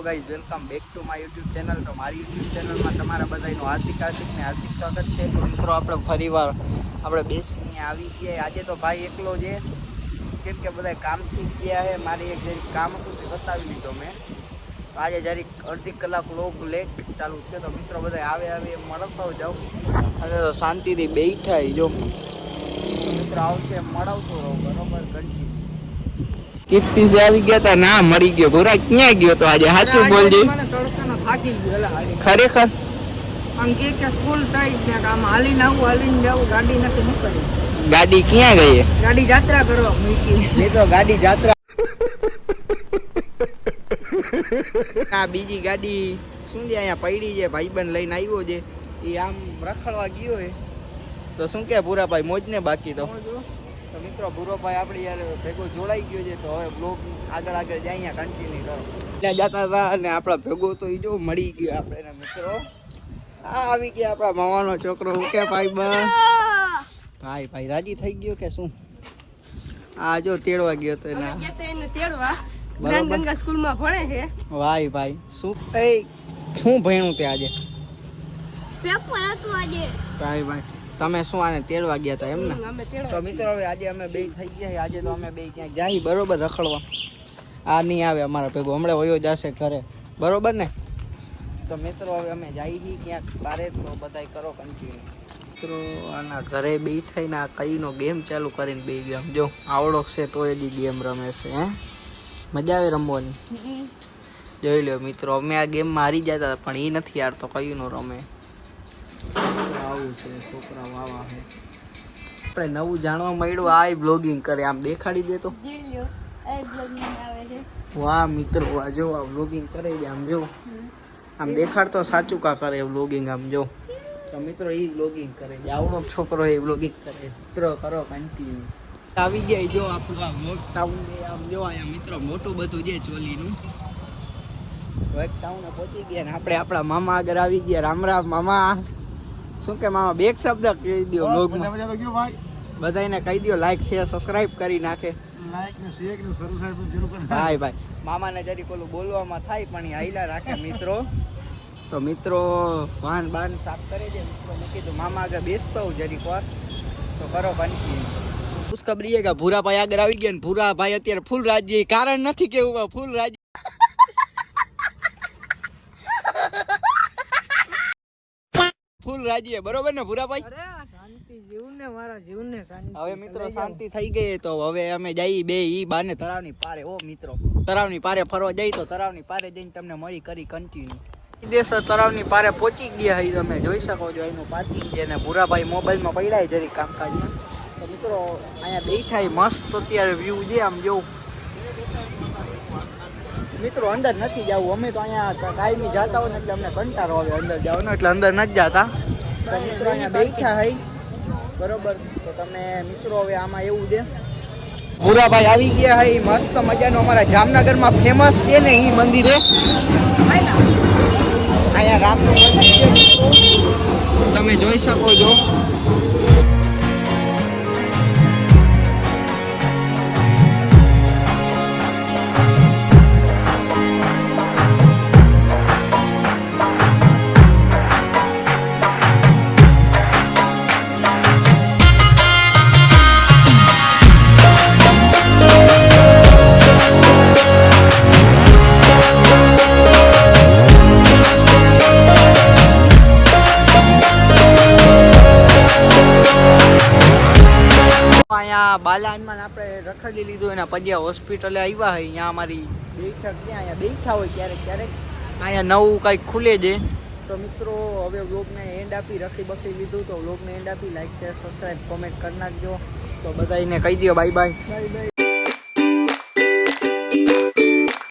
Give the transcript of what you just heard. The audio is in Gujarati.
Guys, welcome back to my YouTube channel. તો મારી યુટ્યુબ ચેનલમાં તમારા બધાનું હાર્દિક સ્વાગત છે. તો મિત્રો આપણે ફરીવાર આપણે બેસીને આવી ગયા. આજે તો ભાઈ એકલો છે, કેમ કે બધા કામથી ગયા છે. મારે એક જરીક કામ હતું તે બતાવી લીધો મેં. તો આજે જરીક અડધી કલાક લોગ લેટ ચાલુ છે. તો મિત્રો બધા આવે એમ મળવતો જાઉં. અને તો શાંતિથી બેઠા જો મિત્રો આવશે મળવતો રહો બરોબર. ઘંટી કીર્તિ से આવી ગયા તા ના મરી ગયો. ભૂરા ક્યાં ગયો તો આજે? સાચું બોલજે. મને તડકાનો થાકી ગયો. ખરેખર આમ કે સ્કૂલ સાઈડ ને આમ હાલીને આવું હાલીને જાવું, ગાડી નથી નીકળી. ગાડી ક્યાં ગઈ? ગાડી જાત્રા કરવા મૂકી. એ તો ગાડી જાત્રા આ બીજી ગાડી શું છે અહીંયા પડી છે, ભાઈબંધ લઈને આવ્યો છે. એ આમ રખડવા ગયો હે. તો શું કે પૂરાભાઈ મોજ ને? બાકી તો મિત્રો ભૂરોભાઈ આપણી યાર ભેગો જોડાઈ ગયો છે. તો હવે બ્લોગ આગળ જાય અહીંયા કન્ટિન્યુ કરો. ત્યાં જતા હતા અને આપણા ભેગો તો એ જો મળી ગયો આપણે મિત્રો. આ આવી ગયા આપણા મામાનો છોકરો. હું કે ભાઈ ભાઈ રાજી થઈ ગયો કે શું? આ જો તેડવા ગયો તો એને તેડવા જ્ઞાનગંગા સ્કૂલમાં ભણે છે. ભાઈ શું શું ભણ્યું તે આજે? પેપર હતું આજે. ભાઈ તમે શું આને તેડવા ગયા હતા એમ ને? તો મિત્રો હવે આજે અમે બે થઈ ગયા. આજે તો અમે બે ક્યાંક જાય બરોબર રખડવા. આ નહીં આવે અમારા ભેગો, હમણાં વયો જશે ઘરે બરોબર ને? તો મિત્રો હવે અમે જઈએ ક્યાંક બારે. તો બધા કરો કન્ટિન્યુ. મિત્રો આના ઘરે બેઠાઈને આ કઈનો ગેમ ચાલુ કરીને બે ગયા. જો આવડો છે તો એ ગેમ રમે છે. હે મજા આવે રમવાની? જોઈ લો મિત્રો, અમે આ ગેમમાં હારી જતા પણ એ નથી યાર. તો કયુંનું રમે આવું છે છોકરા વાવા છે. આપણે નવું જાણવા મળ્યું. આ બ્લોગિંગ કરે આમ દેખાડી દે તો. વાહ મિત્રો, આ જો આ બ્લોગિંગ કરે છે. આમ જો આમ દેખાડતો સાચું કા કરે બ્લોગિંગ. આમ જો તો મિત્રો એ બ્લોગિંગ કરે છે. આવડો છોકરો એ બ્લોગિંગ કરે. મિત્રો કરો કન્ટિન્યુ. આવી ગયા જો આપણું આ મોટ ટાઉન. આમ જો અહીંયા મિત્રો મોટું બધું છે ચોલીનું. એક ટાઉને પહોંચી ગયા ને આપણે આપણા મામા આગળ આવી ગયા. રામ રામ મામા. શું કે મામા બે શબ્દ કહી દો બ્લોગમાં. બધાને કહી દો લાઈક શેર સબસ્ક્રાઇબ કરી નાખે. ભાઈ મામાને જરીક ઓલું બોલવામાં થાય પણ એ હાઈલા રાખે મિત્રો. તો મિત્રો વાન સાફ કરે છે મિત્રો. મેં કીધું મામા આગળ બેસતો હોઉં જરીક વાર. તો કરો કન્ટિન્યુ. ખુશખબરી છે કે ભૂરા ભાઈ આગળ આવી ગયા ને ભૂરા ભાઈ અત્યારે ફૂલ રાજ્ય. કારણ નથી કેવું, ફૂલ રાજ્ય ફૂલ રાજ્ય બરોબર ને ભૂરાભાઈ? હવે મિત્રો શાંતિ થઈ ગઈ. તો હવે અમે જઈએ બે ઈ બાને તળાવની પારે. ઓ મિત્રો તળાવની પારે ફરવા જઈ. તો તળાવની પારે જઈને તમને મળી કરી કન્ટિન્યુ. દેશ તળાવની પારે પહોંચી ગયા છે. તમે જોઈ શકો છો એનું પાર્કિંગ છે ને ભૂરાભાઈ મોબાઈલમાં પડ્યા જરી કામકાજમાં. તો મિત્રો અહીંયા બેઠા મસ્ત અત્યારે વ્યૂ છે. આમ જો મિત્રો અંદર નથી જવું. અમે તો અહીંયા કાયમી જતા હોય ને એટલે અમને કંટાળો આવે અંદર જવાનો, એટલે અંદર નથી જતા. તો મિત્રો અહીંયા બેઠા હઈ બરોબર. તો તમે મિત્રો હવે આમાં એવું છે ભૂરાભાઈ આવી ગયા હઈ મસ્ત મજાનો. અમારા જામનગરમાં ફેમસ છે ને એ મંદિર છે. અહીંયા રામનું મંદિર છે મિત્રો, તમે જોઈ શકો છો. અહીંયા બાલાનમાં આપણે રખડી લીધું. એના પછી હોસ્પિટલે આવ્યા હોય. અહીંયા અમારી બેઠક ત્યાં અહીંયા બેઠા હોય ક્યારેક અહીંયા નવું કંઈક ખુલે છે. તો મિત્રો હવે વ્લોગને એન્ડ આપી રખી બખી લીધું. તો વ્લોગને એન્ડ આપી લાઈક શેર સબસ્ક્રાઈબ કોમેન્ટ કરી નાખજો. તો બધાને કહી દો બાય બાય.